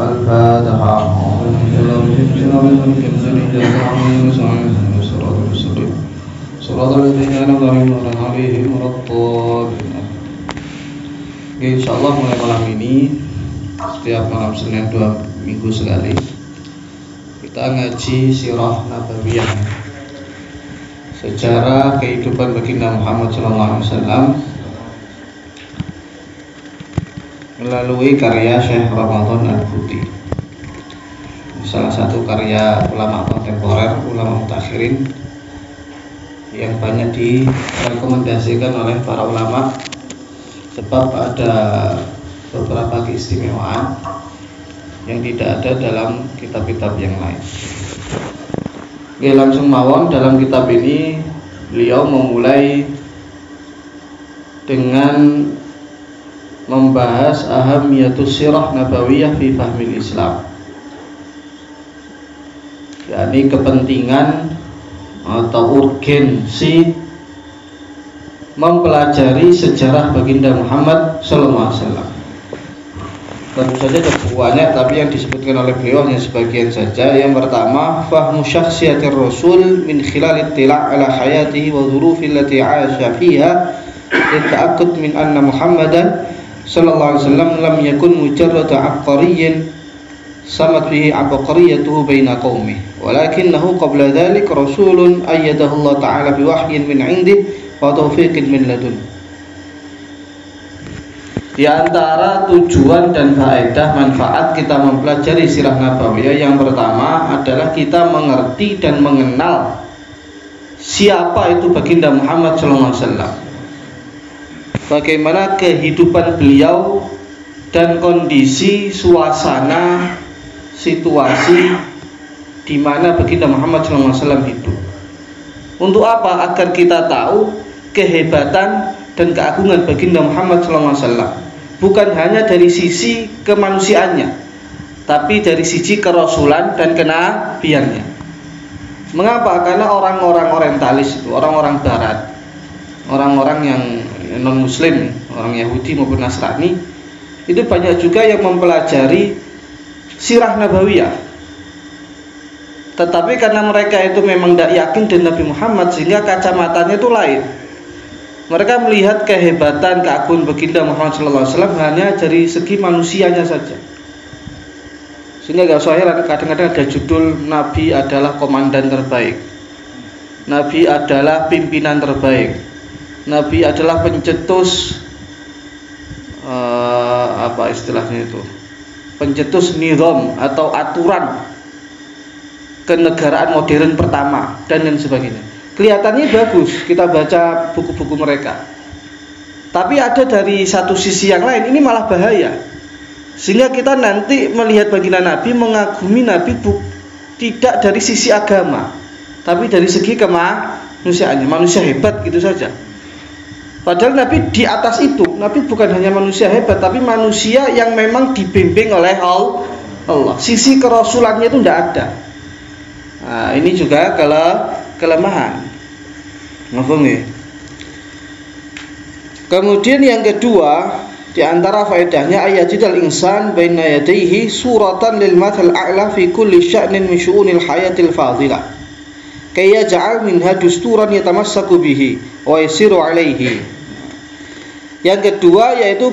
الفاتحة صراط الذين أنعمت عليهم غير المغضوب عليهم. Insyaallah mulai malam ini setiap malam Senin 2 minggu sekali kita ngaji sirah nabawiyah, sejarah kehidupan baginda Muhammad SAW melalui karya Syekh Ramadan Al-Buti, salah satu karya ulama kontemporer, ulama mutakhirin yang banyak direkomendasikan oleh para ulama, sebab ada beberapa keistimewaan yang tidak ada dalam kitab-kitab yang lain. Oke, langsung mawon, dalam kitab ini beliau memulai dengan membahas ahamiyatus sirah nabawiyah fi fahmil Islam, yakni kepentingan atau urgensi mempelajari sejarah baginda Muhammad SAW. Tentu saja banyak, tapi yang disebutkan oleh beliau hanya sebagian saja. Yang pertama, fahmu syakhsiyatir rasul min khilal ittila' ala hayatihi wa dhurufi allati 'asha fiha lita'akkud min anna Muhammadan sallallahu alaihi wasallam lam yakun mujarrada 'abqariyyin samat bihi 'abqariyatuhu baina qaumihi walakinahu qabla dhalik rasulun ayyadahu Allah ta'ala bi wahyin min 'indihi wa taufiqin min ladun. Di antara tujuan dan faedah manfaat kita mempelajari sirah nabawiyah, yang pertama adalah kita mengerti dan mengenal siapa itu baginda Muhammad SAW, bagaimana kehidupan beliau dan kondisi suasana situasi di mana baginda Muhammad SAW hidup. Untuk apa? Agar kita tahu kehebatan dan keagungan baginda Muhammad SAW, bukan hanya dari sisi kemanusiaannya, tapi dari sisi kerasulan dan kenabiannya. Mengapa? Karena orang-orang orientalis itu, orang-orang barat, orang-orang yang non muslim, orang Yahudi maupun Nasrani, itu banyak juga yang mempelajari sirah nabawiyah, tetapi karena mereka itu memang tidak yakin dengan Nabi Muhammad, sehingga kacamatanya itu lain. Mereka melihat kehebatan, keagungan baginda Muhammad SAW hanya dari segi manusianya saja, sehingga gak usah heran kadang-kadang ada judul Nabi adalah komandan terbaik, Nabi adalah pimpinan terbaik, Nabi adalah pencetus apa istilahnya itu, pencetus nizam atau aturan kenegaraan modern pertama, dan lain sebagainya. Kelihatannya bagus kita baca buku-buku mereka, tapi ada dari satu sisi yang lain, ini malah bahaya, sehingga kita nanti melihat baginda Nabi, mengagumi Nabi tidak dari sisi agama, tapi dari segi kemanusiaannya, manusia hebat gitu saja. Padahal Nabi di atas itu, Nabi bukan hanya manusia hebat, tapi manusia yang memang dibimbing oleh Allah. Sisi kerasulannya itu tidak ada. Nah, ini juga kelemahan. Mafhum ya? Kemudian yang kedua, di antara faedahnya ayatidal insan baina yadayhi suratan lil mathal a'la fi kulli sya'nin min syu'unil hayatil fadilah. Kaya ja'al minha dusturan yatamassaku bihi wa yasiru alaihi. Yang kedua yaitu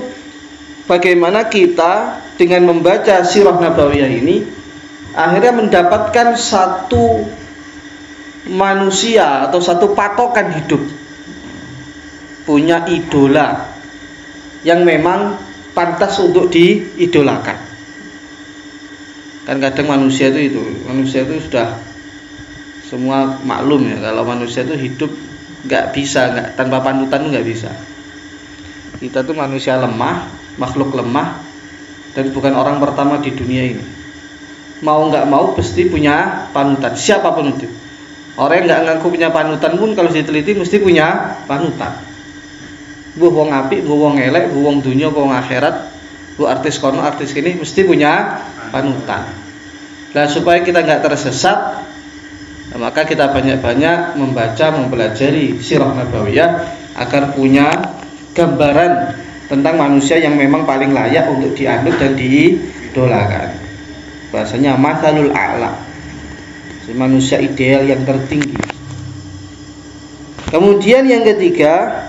bagaimana kita dengan membaca sirah nabawiyah ini akhirnya mendapatkan satu manusia atau satu patokan hidup, punya idola yang memang pantas untuk diidolakan. Kan kadang manusia itu sudah semua maklum ya, kalau manusia itu hidup nggak bisa, tanpa panutan nggak bisa. Kita tuh manusia lemah, makhluk lemah, dan bukan orang pertama di dunia ini. Mau nggak mau pasti punya panutan, siapapun itu. Orang yang nggak ngaku punya panutan pun kalau diteliti mesti punya panutan. Bu wong apik, bu wong elek, bu wong dunia, bu wong akhirat, bu artis kono, artis kini mesti punya panutan. Nah, supaya kita nggak tersesat, maka kita banyak-banyak membaca, mempelajari sirah nabawiyah agar punya gambaran tentang manusia yang memang paling layak untuk dianut dan diidolakan. bahasanya mathalul a'la, manusia ideal yang tertinggi. Kemudian yang ketiga,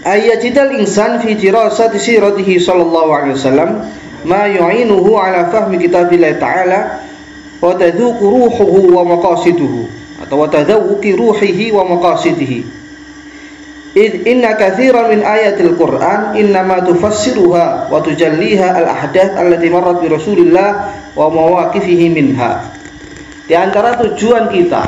ayatul insan fi dirasati siratihi sallallahu alaihi wasallam ma yu'inuhu ala fahmi kitabillah ta'ala wa tadhuqu ruhuhu wa maqasiduhu, atau wa tadhuqi ruhihi wa maqasidihi. Inna katsiran min ayatil Qur'an innama tufassiruha wa tujalliha al-ahdath allati marrat bi Rasulillah wa mawaqifihi minha. Di antara tujuan kita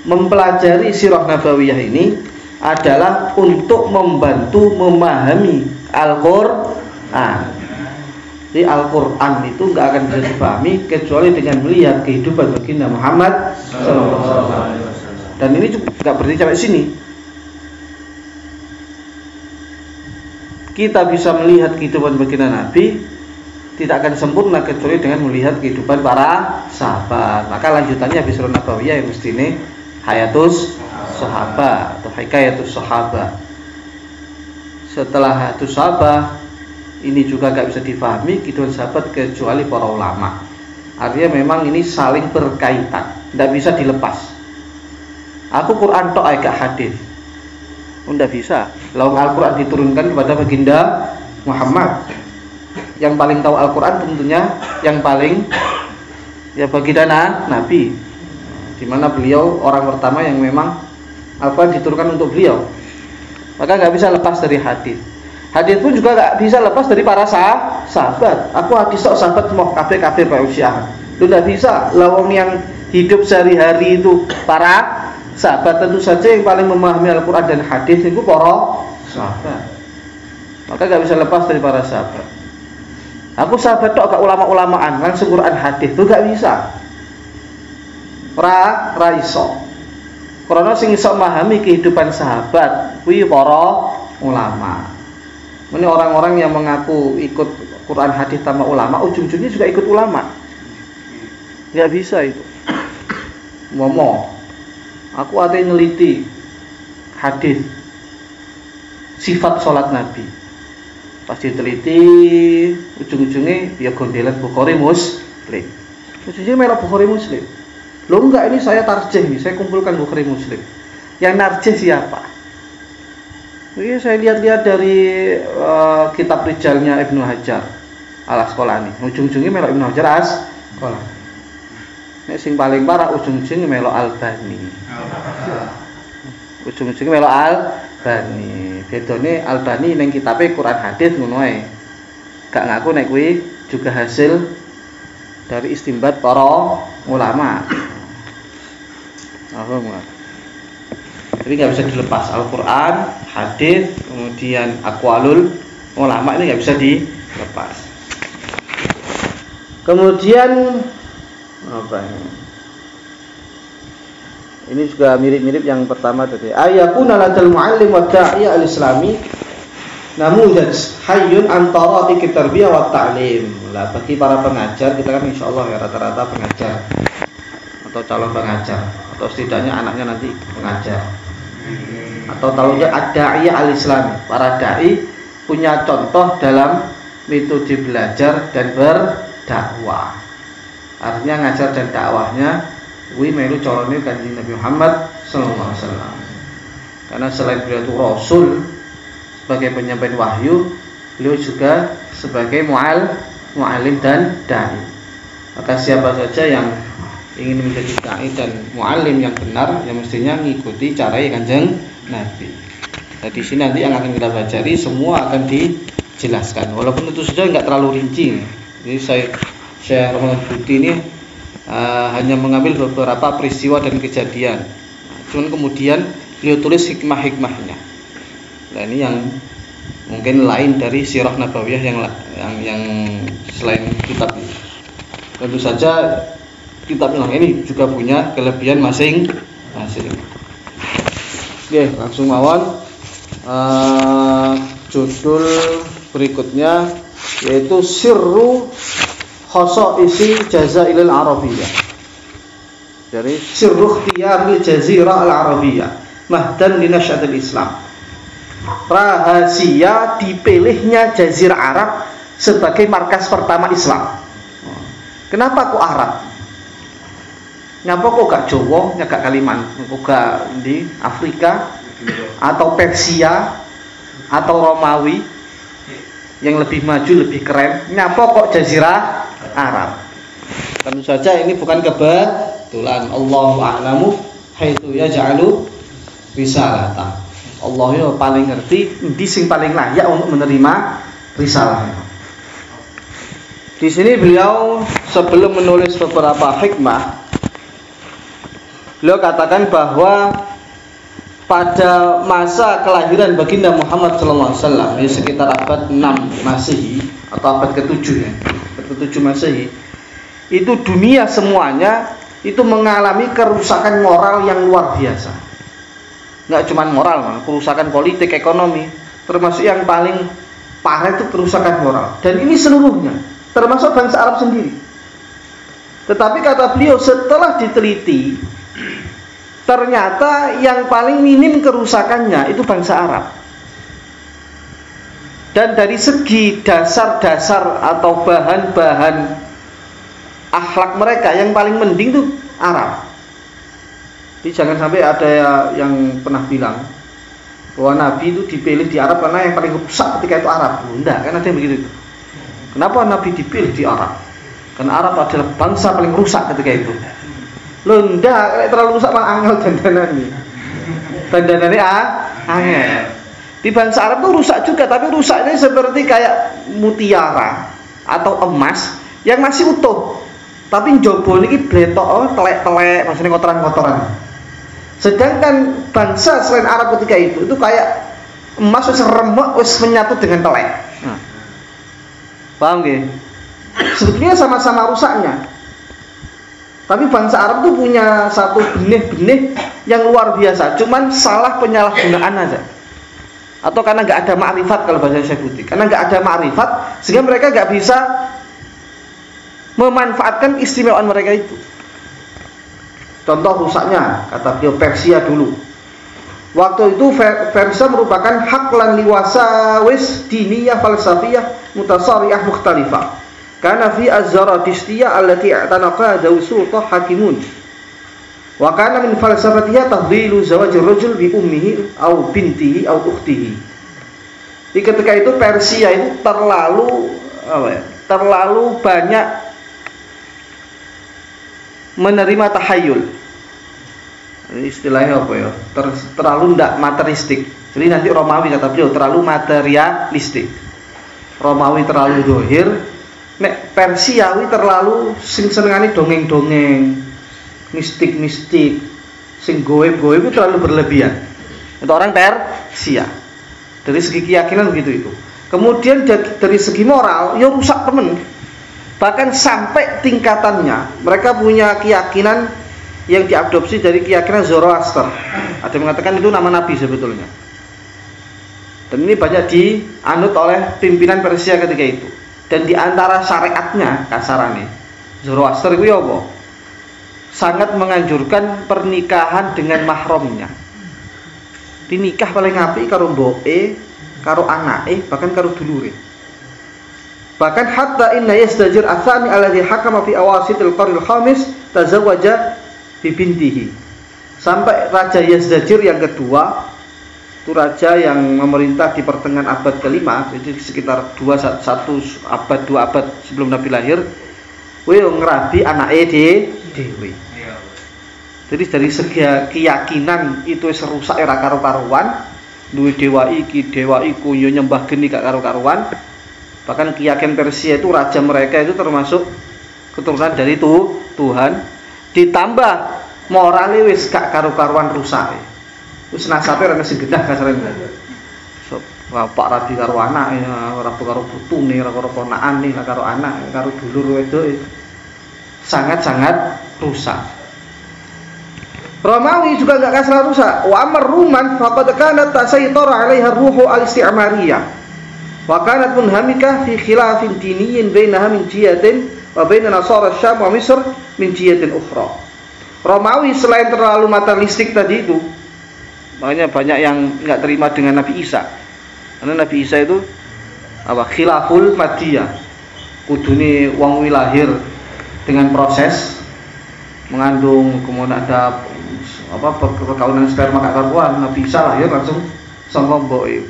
mempelajari sirah nabawiyah ini adalah untuk membantu memahami Al-Qur'an. Jadi Al-Qur'an itu enggak akan bisa dipahami kecuali dengan melihat kehidupan baginda Muhammad sallallahu alaihi wasallam. Dan ini juga enggak berarti sampai sini. Kita bisa melihat kehidupan baginda Nabi tidak akan sempurna kecuali dengan melihat kehidupan para sahabat. Maka lanjutannya habis sirah nabawiyah yang mesti ini hayatus sahabat atau hikayatus sahabat. Setelah hayatus sahabat ini juga gak bisa difahami kehidupan sahabat kecuali para ulama. Artinya memang ini saling berkaitan, tidak bisa dilepas. Aku Quran tok gak hadis, tidak bisa. Lalu Al-Quran diturunkan kepada baginda Muhammad, yang paling tahu Al-Quran tentunya yang paling ya baginda Nabi, dimana beliau orang pertama yang memang Al-Quran diturunkan untuk beliau. Maka nggak bisa lepas dari hadis. Hadis pun juga nggak bisa lepas dari para sahabat. Aku hadis sok sahabat mau kafe Pak Usiah. Lu nggak bisa. Lawang yang hidup sehari-hari itu para sahabat, tentu saja yang paling memahami Al-Quran dan hadis itu para sahabat. Maka nggak bisa lepas dari para sahabat. Aku sahabat tok gak ulama-ulamaan langsung Quran hadis itu nggak bisa. Ra iso. Karena sing iso memahami kehidupan sahabat kuwi para ulama. Ini orang-orang yang mengaku ikut Quran hadis tanpa ulama, ujung-ujungnya juga ikut ulama. Nggak bisa itu. Ngomong, aku ada yang neliti hadis sifat sholat Nabi. Pas diteliti, ujung-ujungnya ya gondelan Bukhari Muslim. Ujung-ujungnya melok Bukhari Muslim. Loh enggak, ini saya tarjih nih, saya kumpulkan Bukhari Muslim. Yang narjih siapa? Ini saya lihat-lihat dari kitab rijalnya Ibnu Hajar Al-Asqalani. Ujung-ujungnya melok Ibnu Hajar Al-Asqalani. Nek sing paling parah ujung-ujungnya melok Albani. Ujung-ujungnya melok Albani. Bedone Albani ning kitabe Quran hadis ngono ae. Gak ngaku nek kuwi juga hasil dari istimbat para ulama. Jadi nggak bisa dilepas Al-Quran, hadis, kemudian aqwalul ulama ini nggak bisa dilepas. Kemudian apa ini? Ini juga mirip-mirip yang pertama tadi. Ayakuna ladal muallim wa da'i al-islami namudaj hayyun antara tarbiyah wa ta'lim. Lah bagi para pengajar, kita kan insyaallah ya rata-rata pengajar atau calon pengajar atau setidaknya anaknya nanti pengajar. Atau tahunya ad-da'i al-islami. Para dai punya contoh dalam metode belajar dan berdakwah. Artinya ngajar dan dakwahnya kuwi melu carane Kanjeng Nabi Muhammad sallallahu alaihi wasallam. Karena selain beliau itu rasul sebagai penyampaian wahyu, beliau juga sebagai muallim dan dai. Maka siapa saja yang ingin menjadi dai dan muallim yang benar, yang mestinya mengikuti cara Kanjeng Nabi. Nah, di sini nanti yang akan kita pelajari semua akan dijelaskan. Walaupun itu saja enggak terlalu rinci. Jadi Syekh Rahman Budi ini hanya mengambil beberapa peristiwa dan kejadian. Cuman kemudian beliau tulis hikmah-hikmahnya. Nah, ini yang mungkin lain dari sirah nabawiyah yang selain kitab ini. Tentu saja kitab yang ini juga punya kelebihan masing-masing. Oke, langsung mawon. Judul berikutnya yaitu Sirru Khasa'isi Jazairil Arabiyyah. Jadi Sirru Ikhtiyaril Jazirah Al-Arabiyyah Mahdan li Nasyatil Islam. Rahasia dipilihnya Jazirah Arab sebagai markas pertama Islam. Kenapa kok Arab? Ngapa kok gak Jawa, gak Kalimantan, kok gak di Afrika atau Persia atau Romawi yang lebih maju, lebih keren? Ngapa kok Jazirah Arab? Tentu saja ini bukan kebetulan. Allahu a'lamu haitsu yaj'alu risalata. Allah ya paling ngerti endi sing paling layak untuk menerima risalah. Di sini beliau sebelum menulis beberapa hikmah, beliau katakan bahwa pada masa kelahiran baginda Muhammad SAW, ya sekitar abad 6 Masehi atau abad ke-7 ya, abad ke-7 Masehi, itu dunia semuanya itu mengalami kerusakan moral yang luar biasa. Nggak cuma moral, kerusakan politik, ekonomi, termasuk yang paling parah itu kerusakan moral. Dan ini seluruhnya, termasuk bangsa Arab sendiri. Tetapi kata beliau setelah diteliti, ternyata yang paling minim kerusakannya itu bangsa Arab. Dan dari segi dasar-dasar atau bahan-bahan akhlak mereka yang paling mending itu Arab. Jadi jangan sampai ada yang pernah bilang bahwa Nabi itu dipilih di Arab karena yang paling rusak ketika itu Arab. Enggak, kan ada yang begitu. Kenapa Nabi dipilih di Arab? Karena Arab adalah bangsa paling rusak ketika itu. Loh enggak, terlalu rusak malah angel dandanannya. Dandanannya angel. Di bangsa Arab itu rusak juga, tapi rusaknya seperti kayak mutiara atau emas yang masih utuh. Tapi njobo niki bletok, telek-telek, maksudnya kotoran-kotoran. Sedangkan bangsa selain Arab ketika itu kayak emas wis remek, wis menyatu dengan telek. Nah. Paham nggih? Sebetulnya sama-sama rusaknya. Tapi bangsa Arab itu punya satu benih-benih yang luar biasa, cuman salah penyalahgunaan aja. Atau karena nggak ada ma'rifat kalau bahasa Syekhuti. Karena nggak ada ma'rifat sehingga mereka nggak bisa memanfaatkan istimewaan mereka itu. Contoh rusaknya, kata beliau, Persia dulu. Waktu itu Persia merupakan haklan liwasawis diniyah falsafiyah mutasariyah mukhtalifah. Karena fi az-zaradishtiyah allati i'tanaqa dawsultah hakimun. Wa kana min falsafatiha tafdilu zawajir rajul bi ummihi au bintihi au ukhtihi. Di ketika itu Persia itu terlalu banyak menerima tahayul. Istilahnya apa ya? Terlalu ndak materialistik. Jadi nanti Romawi kata beliau terlalu materialistik. Romawi terlalu dohir, nek Persiawi terlalu sing senengane dongeng-dongeng, mistik-mistik, sing goib-goib itu terlalu berlebihan. Itu orang Persia. Dari segi keyakinan begitu itu. Kemudian dari segi moral, ya rusak temen. Bahkan sampai tingkatannya mereka punya keyakinan yang diadopsi dari keyakinan Zoroaster. Ada yang mengatakan itu nama nabi sebetulnya. Dan ini banyak dianut oleh pimpinan Persia ketika itu. Dan di antara syariatnya kasarannya Zoroaster itu apa? Sangat menganjurkan pernikahan dengan mahramnya. Dinikah paling apik karo mboke, karo anake, bahkan karo dulure. Bahkan hatta inna Yazdajir atsani alladhi hakama fi awasitil qarnil khamis tazawwaja bi bintihi. Sampai Raja Yazdajir yang kedua, itu raja yang memerintah di pertengahan abad ke-5, jadi sekitar 1 abad 2 abad sebelum Nabi lahir, ngerabi anake dhewe. Jadi dari segi keyakinan itu serusak era karu-karuan, duwe dewa iki, dewa iku, yo nyembah geni gak karu-karuan. Bahkan keyakinan Persia itu raja mereka itu termasuk keturunan dari Tuhan, ditambah morale wis gak karu-karuan rusak. Wis nasabe ora sing gendah kasarane. So, bapak rabi karo anak, ora karo putune, ora karo ponakane, ora karo anak, karo dulur wedok. Sangat-sangat rusak. Romawi juga enggak kasaran rusak. Wa amar Ruman faqad kanat tasaytara 'alaiha ruhu al-isti'mariyah. Wa kanat munhamikah fi khilafin diniyyin bainaha min jihatin wa baina nasara Syam wa Misr min jihatin ukhra. Romawi selain terlalu materialistik tadi itu, makanya banyak yang enggak terima dengan Nabi Isa. Karena Nabi Isa itu khilaful madiyah. Kudune wong wi lahir dengan proses mengandung, kemudian ada perkawinan sperma gak karuan, nah bisa lah ya langsung saka mboke.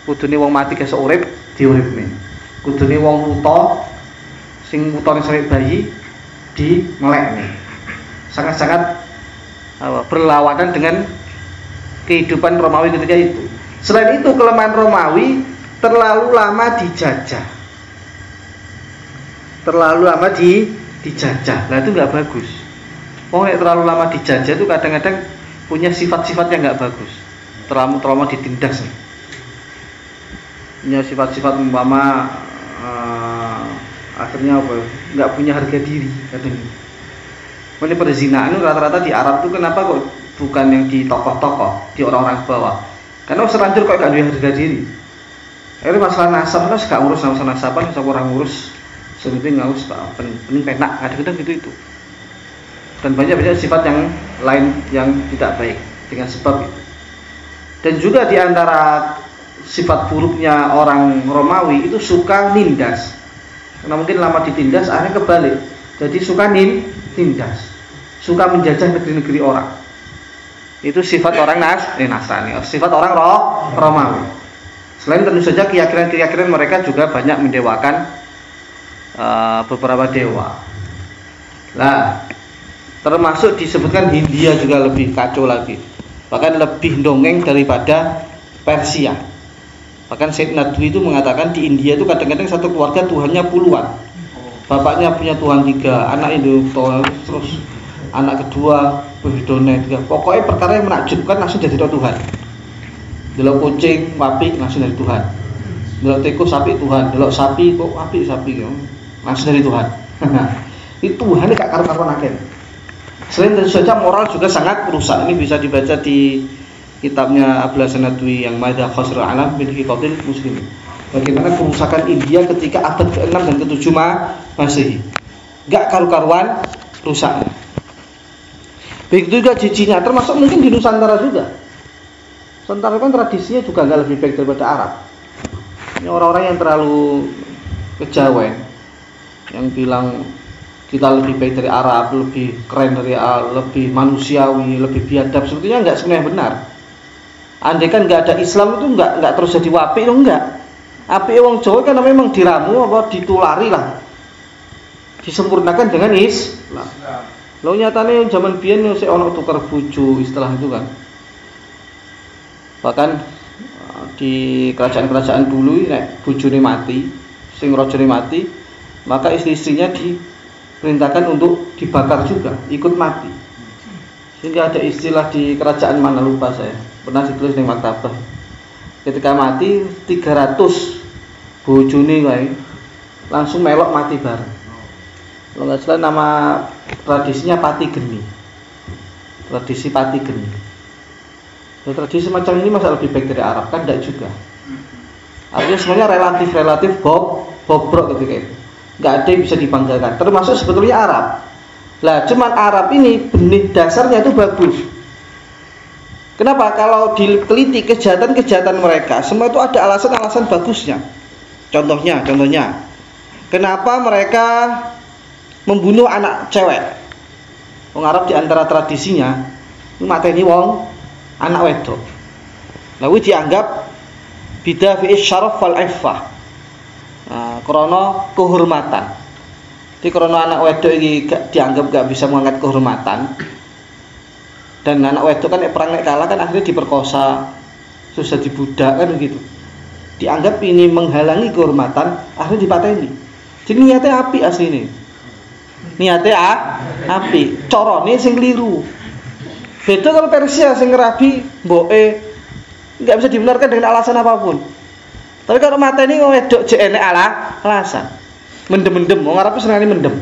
Kudune wong mati kesuk urip diuripne. Kudune wong wuta sing wutane sampe bayi di melekne. Sangat-sangat berlawanan dengan kehidupan Romawi ketika itu. Selain itu, kelemahan Romawi terlalu lama dijajah. Nah itu nggak bagus. Terlalu lama dijajah itu kadang-kadang punya sifat-sifat yang nggak bagus. Terlalu ditindas. Punya sifat-sifat umpama akhirnya nggak punya harga diri kadang. Ini perzinaan rata-rata di Arab itu kenapa kok bukan yang di tokoh-tokoh, di orang-orang bawah? Karena selanjut kok gak ada harga diri. Akhirnya masalah nasab kan gak ngurus masalah nasaban, orang ngurus sebenarnya ngurus pening penak, kadang-kadang gitu. Dan banyak sifat yang lain yang tidak baik dengan sebab itu. Dan juga di antara sifat buruknya orang Romawi itu suka nindas. Karena mungkin lama ditindas akhirnya kebalik. Jadi suka nindas, suka menjajah negeri-negeri orang. Itu sifat orang Nasrani, sifat orang Romawi. Selain tentu saja keyakinan mereka juga banyak mendewakan beberapa dewa. Nah, termasuk disebutkan Hindia juga lebih kacau lagi, bahkan lebih dongeng daripada Persia. Bahkan Said Nadwi itu mengatakan di India itu kadang-kadang satu keluarga Tuhannya puluhan. Bapaknya punya Tuhan 3, anak itu terus anak kedua Behidone 3. Pokoknya perkara yang menakjubkan langsung jadi Tuhan. Delok kucing, wapi langsung dari Tuhan. Delok tikus sapi Tuhan, delok sapi kok wapi sapi langsung dari Tuhan. Itu Tuhan gak karu-karuan akeh. Selain tentu saja moral juga sangat rusak. Ini bisa dibaca di kitabnya Abdullah Sanadwi yang Madha Khosrul Alam min Hiqatil Muslimin. Bagaimana kerusakan India ketika abad ke-6 dan ke-7 Masehi. Gak karu-karuan rusaknya. Begitu juga di Cina, termasuk mungkin di Nusantara juga. Nusantara kan tradisinya juga gak lebih baik daripada Arab. Ini orang-orang yang terlalu kejawen, yang bilang kita lebih baik dari Arab, lebih keren dari Arab, lebih manusiawi, lebih biadab. Sebetulnya sebenarnya benar. Andai kan gak ada Islam itu gak terus jadi wapi itu enggak. Api wong Jawa kan memang diramu apa ditulari lah, disempurnakan dengan Islam. Lo nyatane zaman biyen sik ana tukar bojo istilah itu kan. Bahkan di kerajaan-kerajaan dulu nek bojone mati, sing rajane mati, maka istri-istrinya diperintahkan untuk dibakar juga, ikut mati. Sehingga ada istilah di kerajaan mana lupa saya, pernah ditulis di maktabah. Ketika mati 300 bojone kae langsung melok mati bareng. Kalau nggak salah nama tradisinya Pati Geni. Tradisi Pati Geni. Dan tradisi macam ini masa lebih baik dari Arab kan? Tidak juga. Artinya semuanya relatif bobrok ketika itu. Nggak ada yang bisa dibanggakan. Termasuk sebetulnya Arab. Lah, cuman Arab ini benih dasarnya itu bagus. Kenapa? Kalau diteliti kejahatan mereka, semua itu ada alasan-alasan bagusnya. Contohnya, kenapa mereka membunuh anak cewek? Wong Arab di antara tradisinya mateni wong anak wedok. Lalu dianggap bidah fi syaraf wal iffah. Krana kehormatan. Jadi krana anak wedok iki dianggap gak bisa mengangkat kehormatan. Dan anak wedok kan perang nek kalah kan akhirnya diperkosa, susah dibudak kan begitu. Dianggap ini menghalangi kehormatan, akhirnya dipateni. Jadi niatnya api asline. Niatnya api, corone sing keliru. Beda kalau Persia sing ngerabi mboke enggak bisa dibenarkan dengan alasan apapun. Tapi kalau mateni wedok jek enek alasan. Mendem-mendem, wong Arab senengane mendem.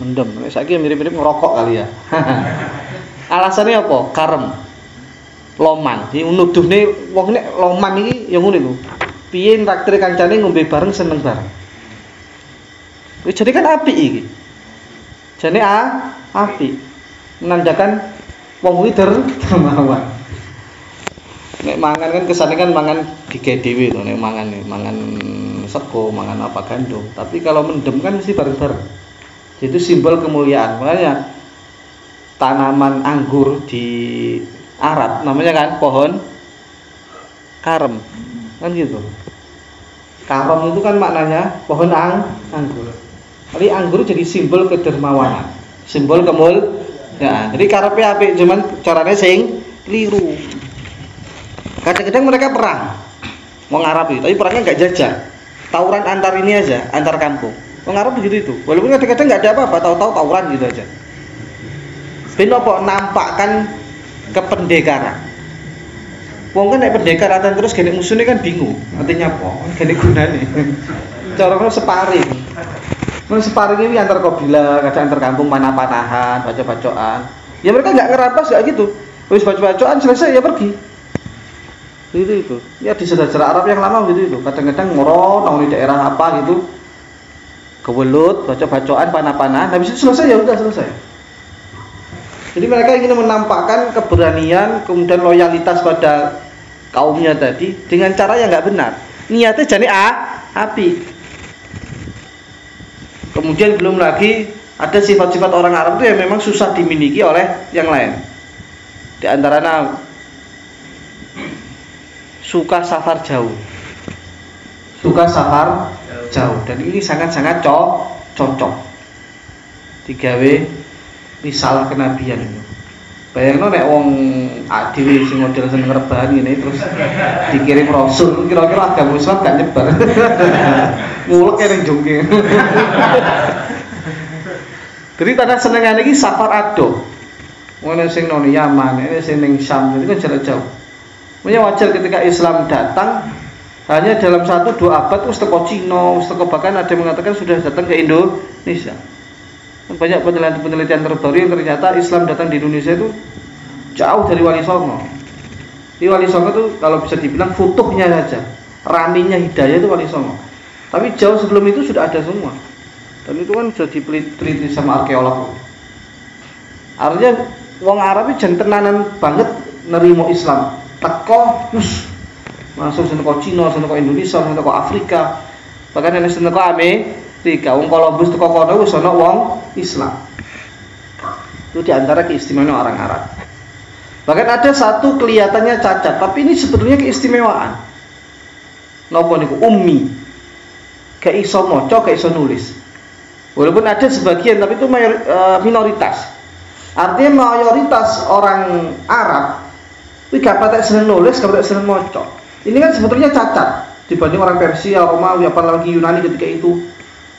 Mendem, nek saiki mirip-mirip ngerokok kali ya. Alasannya apa? Karem. Loman. Iki nuduhne wong nek loman iki ya ngono iku. Piye traktir kancane ngombe bareng seneng bareng. Wis jadi kan apik iki. Jane apik. Menandakan wong iki dermawan. Nek mangan kan kesane kan mangan dige dhewe to, nek mangan sego, mangan apa gandum. Tapi kalau mendem kan mesti bareng-bareng. Itu simbol kemuliaan. Makanya tanaman anggur di Arab namanya kan pohon karam, kan gitu. Karam itu kan maknanya pohon anggur. Jadi anggur jadi simbol kedermawanan, simbol kemuliaan. Jadi karepe apik, cuman caranya sing keliru. Kadang-kadang mereka perang, mau Arab itu, tapi perangnya nggak jajah, tawuran antar ini aja, antar kampung. Mau Arab begitu itu, walaupun kadang-kadang nggak ada apa-apa, tahu-tahu tawuran gitu aja. Benopo nampakkan kependekaran. Wong kan nek pendekatan terus gene musuhnya kan bingung, artinya apa? Gene gunane. Carane separing. Mun separing ini antar kabilah, kadang antar kampung panah-panahan, baca-bacoan. Ya mereka nggak ngerampas nggak gitu. Wis baca-bacoan selesai ya pergi. Itu. Ya di sejarah Arab yang lama gitu itu. Kadang-kadang ngoron di daerah apa gitu. Kewelut, baca-bacoan, panah-panahan, habis itu selesai ya udah selesai. Jadi mereka ingin menampakkan keberanian, kemudian loyalitas pada kaumnya tadi dengan cara yang nggak benar. Niatnya jadi api. Kemudian belum lagi ada sifat-sifat orang Arab itu yang memang susah dimiliki oleh yang lain. Di antaranya suka safar jauh. Suka safar jauh, dan ini sangat-sangat cocok. Digawe risalah kenabian itu. Bayangno nek wong dhewe sing model seneng rebahan ngene terus dikirim rasul, kira-kira agama Islam gak nyebar. Ngulek ning jongke. Jadi tanda senengane iki safar ado. Wong sing nang Yaman, ini sing ning Syam, itu kan jarak jauh. Makanya wajar ketika Islam datang hanya dalam 1-2 abad terus teko Cina, teko bahkan ada yang mengatakan sudah datang ke Indonesia. Banyak penelitian terbaru yang ternyata Islam datang di Indonesia itu jauh dari Wali Songo. Di Wali Songo itu kalau bisa dibilang futuhnya saja, raninya hidayah itu Wali Songo. Tapi jauh sebelum itu sudah ada semua. Dan itu kan sudah diteliti sama arkeolog. Artinya wong Arab itu jantenanan banget nerimo Islam. Teko masuk sini ke Cina, sini ke Indonesia, sini ke Afrika, bahkan yang sini ke Amerika. Wong Columbus teko kono wis ana wong Islam. Itu diantara keistimewaan orang Arab. Bahkan ada satu kelihatannya cacat, tapi ini sebetulnya keistimewaan. Napa niku ummi. Gak iso maca, gak iso nulis. Walaupun ada sebagian, tapi itu minoritas. Artinya mayoritas orang Arab itu gak patek seneng nulis, gak patek seneng maca. Ini kan sebetulnya cacat dibanding orang Persia, Romawi, apalagi Yunani ketika itu,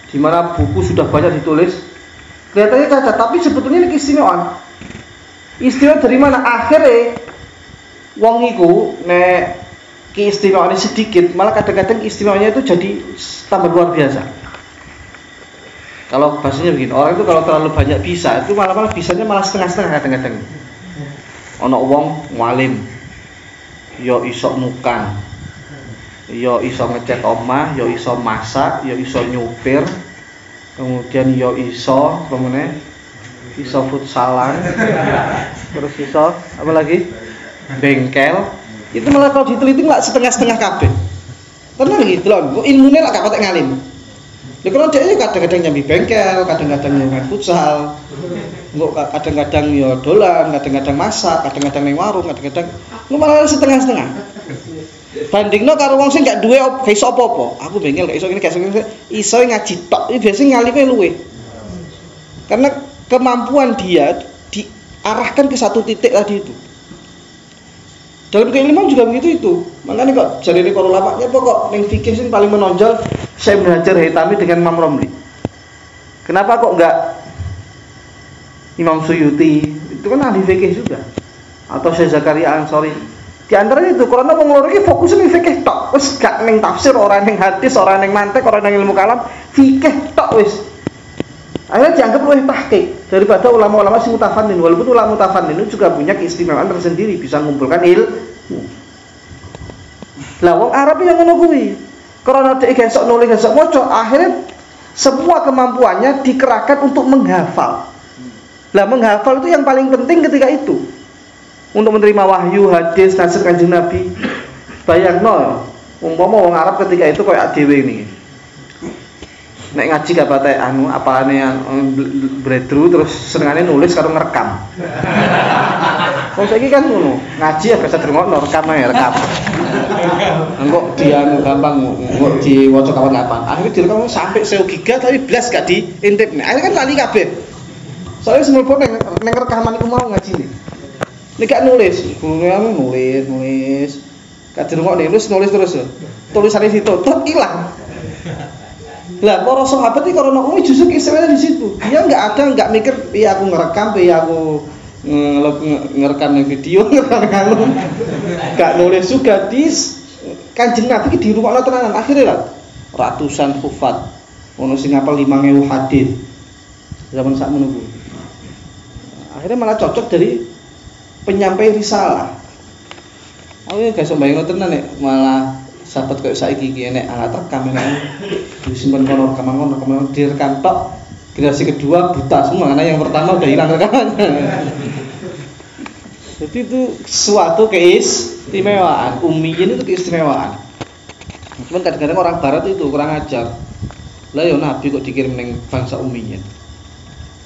di mana buku sudah banyak ditulis. Kelihatannya cacat, tapi sebetulnya ini keistimewaan. Istimewa dari mana? Akhirnya wong iku nek keistimewaannya sedikit, malah kadang-kadang istimewanya itu jadi tambah luar biasa. Kalau bahasanya begini, orang itu kalau terlalu banyak bisa, itu malah bisanya malah setengah-setengah kadang-kadang. Ono wong walim, yo iso mukan, yo iso ngecat omah, yo iso masak, yo iso nyupir, kemudian yo iso kemana? Iso futsalan, terus iso apa lagi? Bengkel. Itu malah kalau diteliti nggak setengah-setengah kabeh. Tenang gitu loh, ilmunya lah gak patek ngalim. Ya kalau dia kadang-kadang nyambi bengkel, kadang-kadang main futsal, kadang-kadang yo dolan, kadang-kadang masak, kadang-kadang ning warung, kadang-kadang lu malah setengah-setengah. Bandingno karo wong sing gak duwe gak iso apa-apa. Aku bengkel gak iso ngene, gak iso ngene, iso ngaji tok. Iki biasanya ngalime luwe. Karena kemampuan dia diarahkan ke satu titik tadi itu. Dalam keilmuan juga begitu itu. Makanya kok jadi ini para ulama-nya kok ning fikih sing paling menonjol Syekh Ibnu Hajar Haytami dengan Imam Romli. Kenapa kok enggak Imam Suyuti? Itu kan ahli fikih juga. Atau Syekh Zakaria Ansori. Di antaranya itu karena wong loro iki fokusnya ning fikih tok. Wis gak ning tafsir, ora ning hadis, ora ning mantek, ora ning ilmu kalam, fikih tok wis. Akhirnya dianggap lebih tahqiq daripada ulama-ulama sing mutafannin. Walaupun ulama mutafannin itu juga punya keistimewaan tersendiri, bisa mengumpulkan ilmu. Lah wong Arab yang ngono kuwi. Karena dhek gesok nulis, gesok maca, akhirnya semua kemampuannya dikerahkan untuk menghafal. Lah menghafal itu yang paling penting ketika itu. Untuk menerima wahyu, hadis, nasihat Kanjeng Nabi. Bayangno, umpama wong Arab ketika itu koyo dhewe ini. nek ngaji gak patek apalane breadthrough terus senengane nulis karo ngerekam. Wong saiki kan ngono, ngaji ya biasa dirungokno rekam ae rekam. Engko dianu gampang engko diwaca kapan-kapan. Akhire direkam sampai 1000 giga tapi blas gak diintip. Akhire kan lali kabeh. Soale semulpun ning rekaman iku mau ngajine. Nek gak nulis, gurune nulis. Gak dirungokne nulis terus. Tulisane ditutup ilang. Lah para sahabat iki karena ngono justru istilahnya di situ. Dia enggak mikir piye aku ngerekam, piye aku ngerekam video, gak nulis juga Kanjeng Nabi iki dirungokno tenanan akhire lah ratusan hufat. Ono sing hafal 5000 hadis. Zaman sak menunggu. Akhirnya malah cocok dari penyampai risalah. Aku gak iso bayangno tenan nek malah sahabat kayak saiki iki nek alat rekam nek disimpen kono rekaman direkam tok. Generasi kedua buta semua karena yang pertama udah hilang rekamannya. Jadi itu suatu keistimewaan. Ummiyin itu keistimewaan. Cuman kadang-kadang orang barat itu kurang ajar. Lah ya Nabi kok dikirim ning bangsa ummiyin.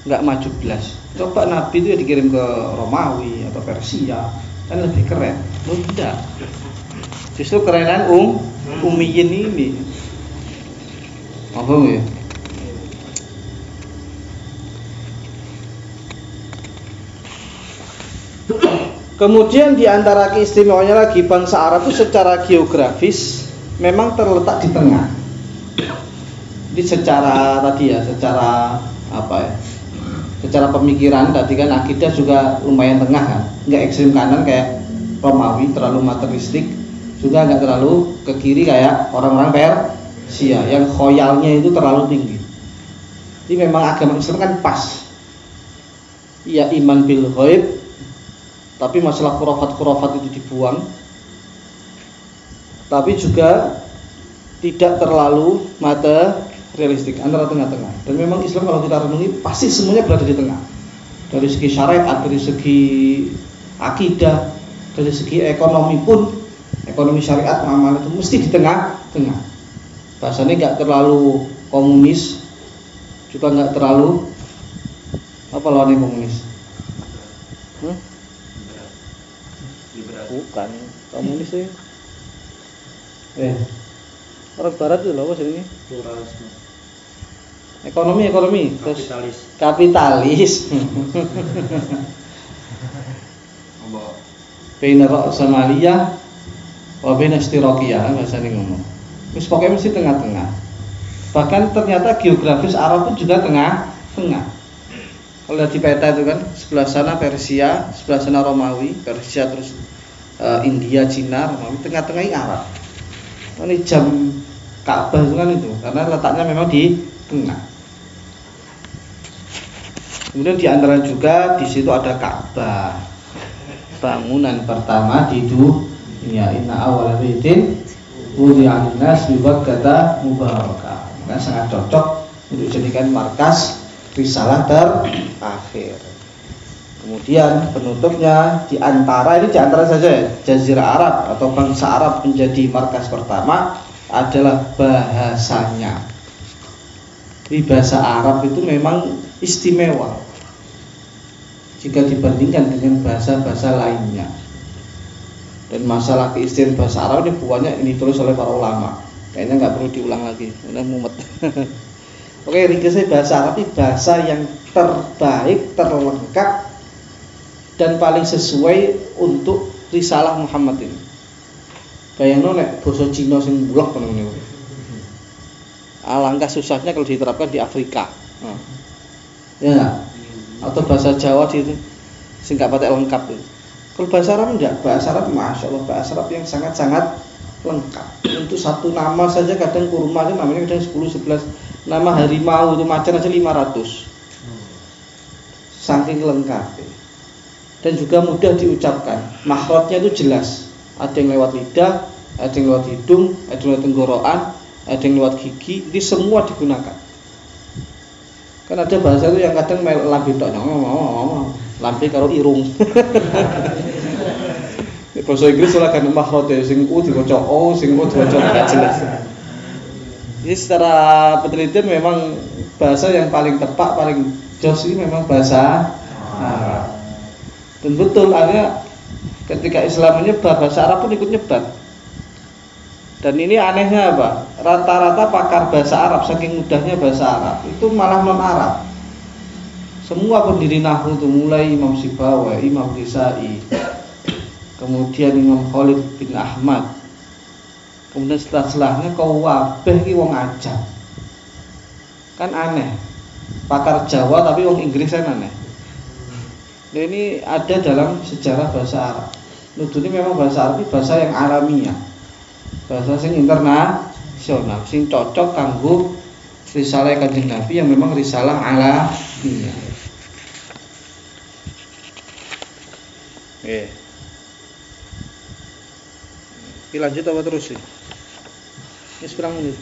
Enggak maju belas. Coba Nabi itu ya dikirim ke Romawi atau Persia kan lebih keren. Loh tidak. Justru kerenan ummiyin ini. Apa ya? Kemudian di antara keistimewaannya lagi bangsa Arab itu secara geografis memang terletak di tengah. Jadi secara tadi ya, secara apa ya? Secara pemikiran tadi kan akidah juga lumayan tengah kan, nggak ekstrem kanan kayak Romawi terlalu materialistik, juga nggak terlalu ke kiri kayak orang-orang Persia yang khoyalnya itu terlalu tinggi. Jadi memang agama Islam kan pas. Ya iman bil ghaib, tapi masalah khurafat itu dibuang. Tapi juga tidak terlalu materialistik, antara tengah-tengah. Dan memang Islam kalau kita renungi pasti semuanya berada di tengah. Dari segi syariat, dari segi akidah, dari segi ekonomi pun, ekonomi syariat muamalah itu mesti di tengah-tengah. Bahasanya nggak terlalu komunis, juga nggak terlalu apa lawannya komunis? Bukan komunis ya. Orang barat itu loh apa sih ini? Pluralisme. Ekonomi kapitalis. Baina ra'samaliyah wa baina istiraqiyah bahasane ngomong. Wis pokoknya mesti tengah-tengah. Bahkan ternyata geografis Arab pun juga tengah-tengah. Kalau lihat di peta itu kan sebelah sana Persia, sebelah sana Romawi, Persia terus India, Cina, Romawi, tengah-tengah ini Arab. Ini jam Ka'bah itu kan itu, karena letaknya memang di tengah. Kemudian di antara juga di situ ada Ka'bah, bangunan pertama di dunia. Inna awwala baitin wudi'a lin-nas bi Bakkah mubarakah. Maka sangat cocok untuk dijadikan markas risalah terakhir. Kemudian penutupnya di antara saja ya, Jazirah Arab atau bangsa Arab menjadi markas pertama adalah bahasanya. Di bahasa Arab itu memang istimewa jika dibandingkan dengan bahasa-bahasa lainnya. Dan masalah keistimewaan bahasa Arab ini bukannya ini ditulis oleh para ulama. Kayaknya nggak perlu diulang lagi, udah mumet. Oke, ringkasnya bahasa Arab ini bahasa yang terbaik, terlengkap dan paling sesuai untuk risalah Muhammad ini. Bayangno nek basa Cina sing bulak ngono niku. Alangkah susahnya kalau diterapkan di Afrika. Ya. Atau bahasa Jawa di sing gak patek lengkap itu. Kalau bahasa Arab enggak, bahasa Arab masyaallah bahasa Arab yang sangat-sangat lengkap. Untuk satu nama saja kadang kurma aja namanya kadang 10 11 nama harimau itu macan aja 500. Saking lengkap. Dan juga mudah diucapkan. Makhrajnya itu jelas. Ada yang lewat lidah, ada yang lewat hidung, ada yang lewat tenggorokan, ada yang lewat gigi, ini semua digunakan. Kan ada bahasa itu yang kadang lambe tok lambe karo irung. Bahasa Inggris ora kan makhraj sing u diwaca o, sing u diwaca gak jelas. Ini secara penelitian memang bahasa yang paling tepat, paling jos ini memang bahasa Arab. Dan betul, akhirnya ketika Islam menyebar, bahasa Arab pun ikut nyebar. Dan ini anehnya apa? Rata-rata pakar bahasa Arab, saking mudahnya bahasa Arab, itu malah non-Arab. Semua pendiri nahwu itu mulai Imam Sibawai, Imam Kisai, kemudian Imam Khalid bin Ahmad, kemudian setelahnya kau wabeh ki wong ajam. Kan aneh. Pakar Jawa tapi wong Inggris kan aneh. Nah, ini ada dalam sejarah bahasa Arab. Nuduni memang bahasa Arab ini bahasa yang alamiah. Bahasa sing internasional, sing cocok kanggo risalah Kanjeng Nabi yang memang risalah alamiah. Oke, lanjut apa terus sih? Ini seberang menit.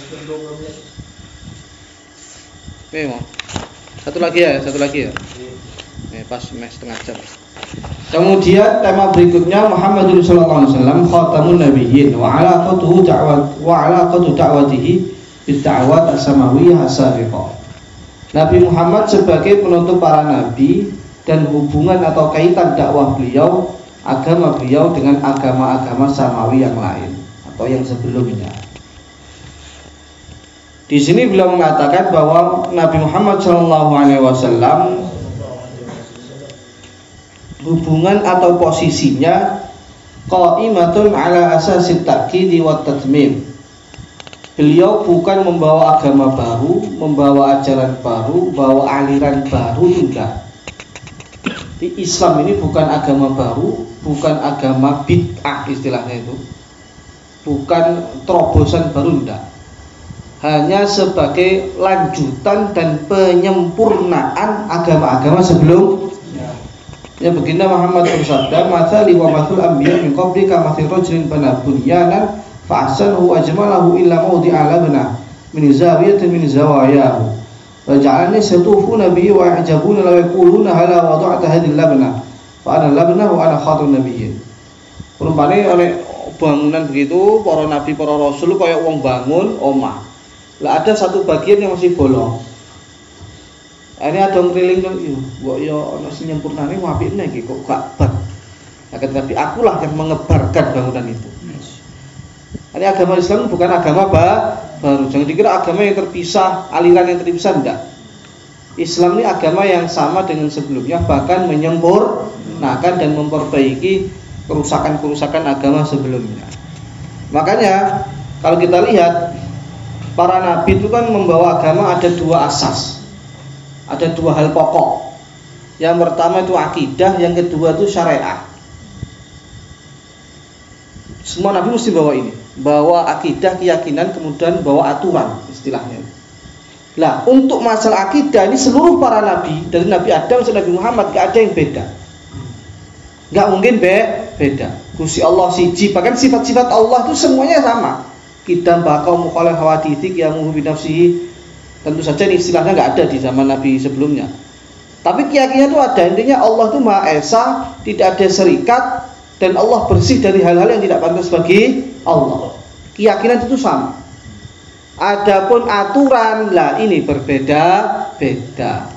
19 Oke, mau. Satu lagi ya. Pas setengah jam. Kemudian tema berikutnya Muhammadun sallallahu alaihi wasallam khatamun nabiyyin wa alaqatu da'watihi bid da'wat as-samawiyyah as-sabiqah. Nabi Muhammad sebagai penutup para nabi dan hubungan atau kaitan dakwah beliau, agama beliau dengan agama-agama samawi yang lain atau yang sebelumnya. Di sini beliau mengatakan bahwa Nabi Muhammad SAW hubungan atau posisinya qaimatun ala asasit ta'kidi wa tatmim. Beliau bukan membawa agama baru, membawa ajaran baru, membawa aliran baru, tidak. Di Islam ini bukan agama baru, bukan agama bid'ah istilahnya itu, bukan terobosan baru, tidak. Hanya sebagai lanjutan dan penyempurnaan agama-agama sebelumnya. Ya, begina Muhammad bersabda, "Matsali wa matsul anbiya min qabli ka matsil rajulin bana bunyanan fa ahsanahu wa ajmalahu illa mawdi'a labna min zawiyatin min zawayahu. Wa ja'alni satufu nabiyyi wa ya'jabuna la yaquluna hala wada'ta hadhihi labna fa ana labna wa ana khatun nabiyyin." Perumpamane oleh bangunan begitu, para nabi, para rasul kaya wong bangun omah. Lah ada satu bagian yang masih bolong. Ini ada ngeliling kan, kok ya ana sing nyempurnane apikne iki kok gak bak. Tapi akulah yang mengebarkan bangunan itu. Ini agama Islam bukan agama baru. Jangan dikira agama yang terpisah, aliran yang terpisah, enggak. Islam ini agama yang sama dengan sebelumnya, bahkan menyempurnakan dan memperbaiki kerusakan-kerusakan agama sebelumnya. Makanya kalau kita lihat para nabi itu kan membawa agama ada dua asas, ada dua hal pokok. Yang pertama itu akidah, yang kedua itu syariat. Semua nabi mesti bawa ini, bawa akidah, keyakinan, kemudian bawa aturan istilahnya. Nah, untuk masalah akidah ini seluruh para nabi dari Nabi Adam sampai Nabi Muhammad gak ada yang beda. Gak mungkin beda. Gusti Allah siji, bahkan sifat-sifat Allah itu semuanya sama. Kita bakau mukhalaf hawadithi qiyamuhu bi nafsihi. Tentu saja ini istilahnya nggak ada di zaman Nabi sebelumnya. Tapi keyakinan itu ada, intinya Allah itu Maha Esa, tidak ada serikat, dan Allah bersih dari hal-hal yang tidak pantas bagi Allah. Keyakinan itu sama. Adapun aturan lah ini berbeda-beda.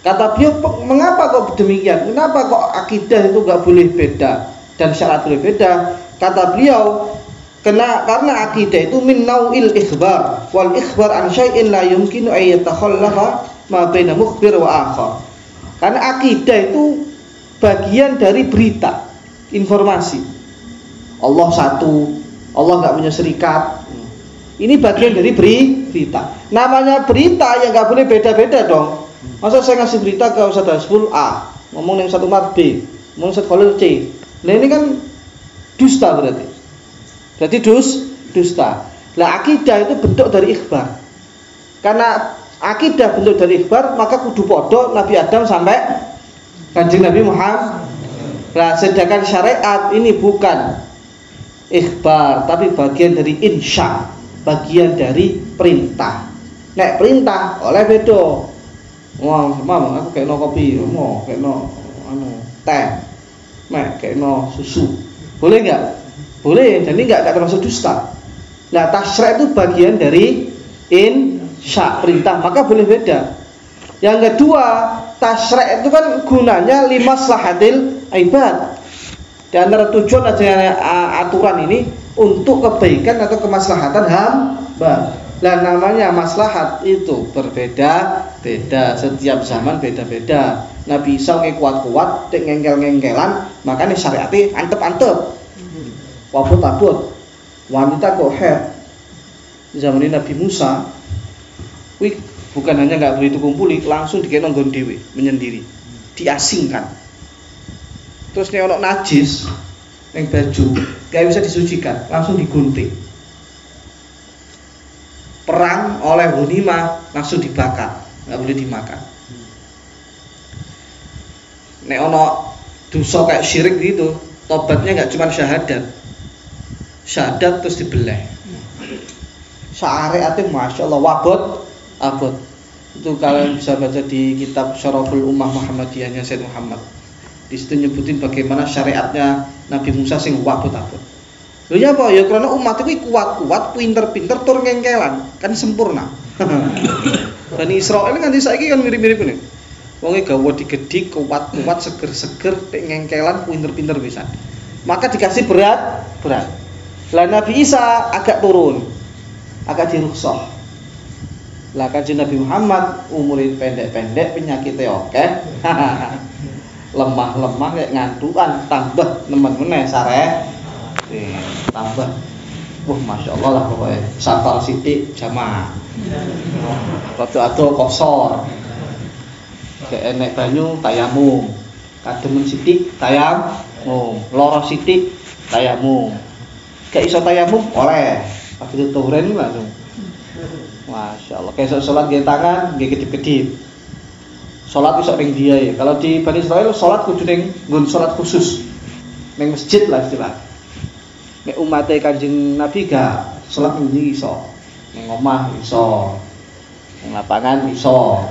Kata beliau, mengapa kok demikian? Kenapa kok akidah itu nggak boleh beda dan syarat boleh beda? Kata beliau, karena akidah itu min nau'il ikhbar, wal ikhbar an syai'in la yumkinu ay yatakhallafa ma baina mukhbir wa akhar. Karena akidah itu bagian dari berita, informasi. Allah satu, Allah nggak punya serikat. Ini bagian dari berita. Namanya berita yang nggak boleh beda-beda dong. Masa saya ngasih berita ke Ustaz Hasbul A, ngomong yang satu Mar B, ngomong satu Khalil C. Nah ini kan dusta berarti. Berarti dusta. Lah akidah itu bentuk dari ikhbar. Karena akidah bentuk dari ikhbar, maka kudu podo Nabi Adam sampai Kanjeng Nabi Muhammad. Nah, sedangkan syariat ini bukan ikhbar, tapi bagian dari insya, bagian dari perintah. Nek perintah oleh bedo. Wah, mam, aku kayak no kopi, kayak no teh, kayak no susu. Boleh nggak? Boleh, dan ini nggak termasuk dusta. Nah, tasyri' itu bagian dari insya, perintah, maka boleh beda. Yang kedua, tasyri' itu kan gunanya limaslahatil ibad. Di antara tujuan adanya aturan ini untuk kebaikan atau kemaslahatan hamba. Lah namanya maslahat itu berbeda-beda, setiap zaman beda-beda. Nabi Isa kuat-kuat, tek ngengkel-ngengkelan, makanya syariatnya antep-antep. Wabut-abut. Wanita kok haid. Zaman ini Nabi Musa, wih, bukan hanya nggak boleh dikumpuli, langsung dikena nggon dhewe, menyendiri, diasingkan. Terus nek ono najis ning baju, gak bisa disucikan, langsung digunting. Perang oleh ghanimah langsung dibakar, nggak boleh dimakan. Nek ono dosa kayak syirik gitu, tobatnya nggak cuma syahadat terus dibelah. Syariatnya masya Allah abot. Itu kalian bisa baca di kitab Syaraful Ummah Muhammadiyahnya Sayyid Muhammad. Di situ nyebutin bagaimana syariatnya Nabi Musa sing abot. Lho ya apa? Ya karena umat itu kuat-kuat, pinter-pinter, tur ngengkelan, kan sempurna. Bani Israil kan saiki kan mirip-mirip ini. Wonge gawa digedhik, kuat-kuat, seger-seger, tek ngengkelan, pinter-pinter pisan. Maka dikasih berat. Lah Nabi Isa agak turun, agak dirukshoh. Lah kanjeng Nabi Muhammad umurin pendek-pendek, penyakitnya oke. Lemah-lemah kayak ngantukan, tambah nemen meneh sare. Tambah, masya Allah lah pokoknya. Safal sidik jamaah, rada-rada kosor, kayak enek banyu tayamum, kademen sidik tayamum, loro sidik tayamum, kayak iso tayamum oleh, pas itu tuhuran langsung. Masya Allah, kayak sholat gaya tangan, gaya kedip-kedip. Sholat iso ning dia ya. Kalau di Bani Israil sholat kudu ning nggon sholat khusus, ning masjid lah istilah. Nek umate Kanjeng Nabi gak salat ning ndi iso. Ning omah iso. Ning lapangan iso.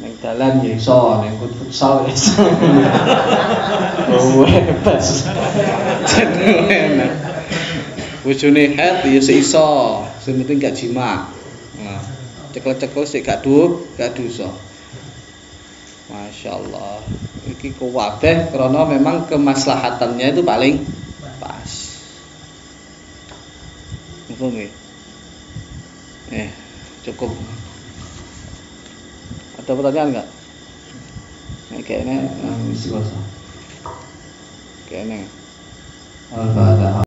Ning dalan ya iso, ning futsal ya iso. Oh, bebas. Enak. Bojone haid ya iso, sing penting gak jima. Nah, cekel-cekel sik gak dosa. Masya Allah. Iki kuwabeh karena memang kemaslahatannya itu paling pas. Nggih. Cukup. Ada pertanyaan enggak? Kayaknya istighosah. Kayaknya. Al-Fatihah.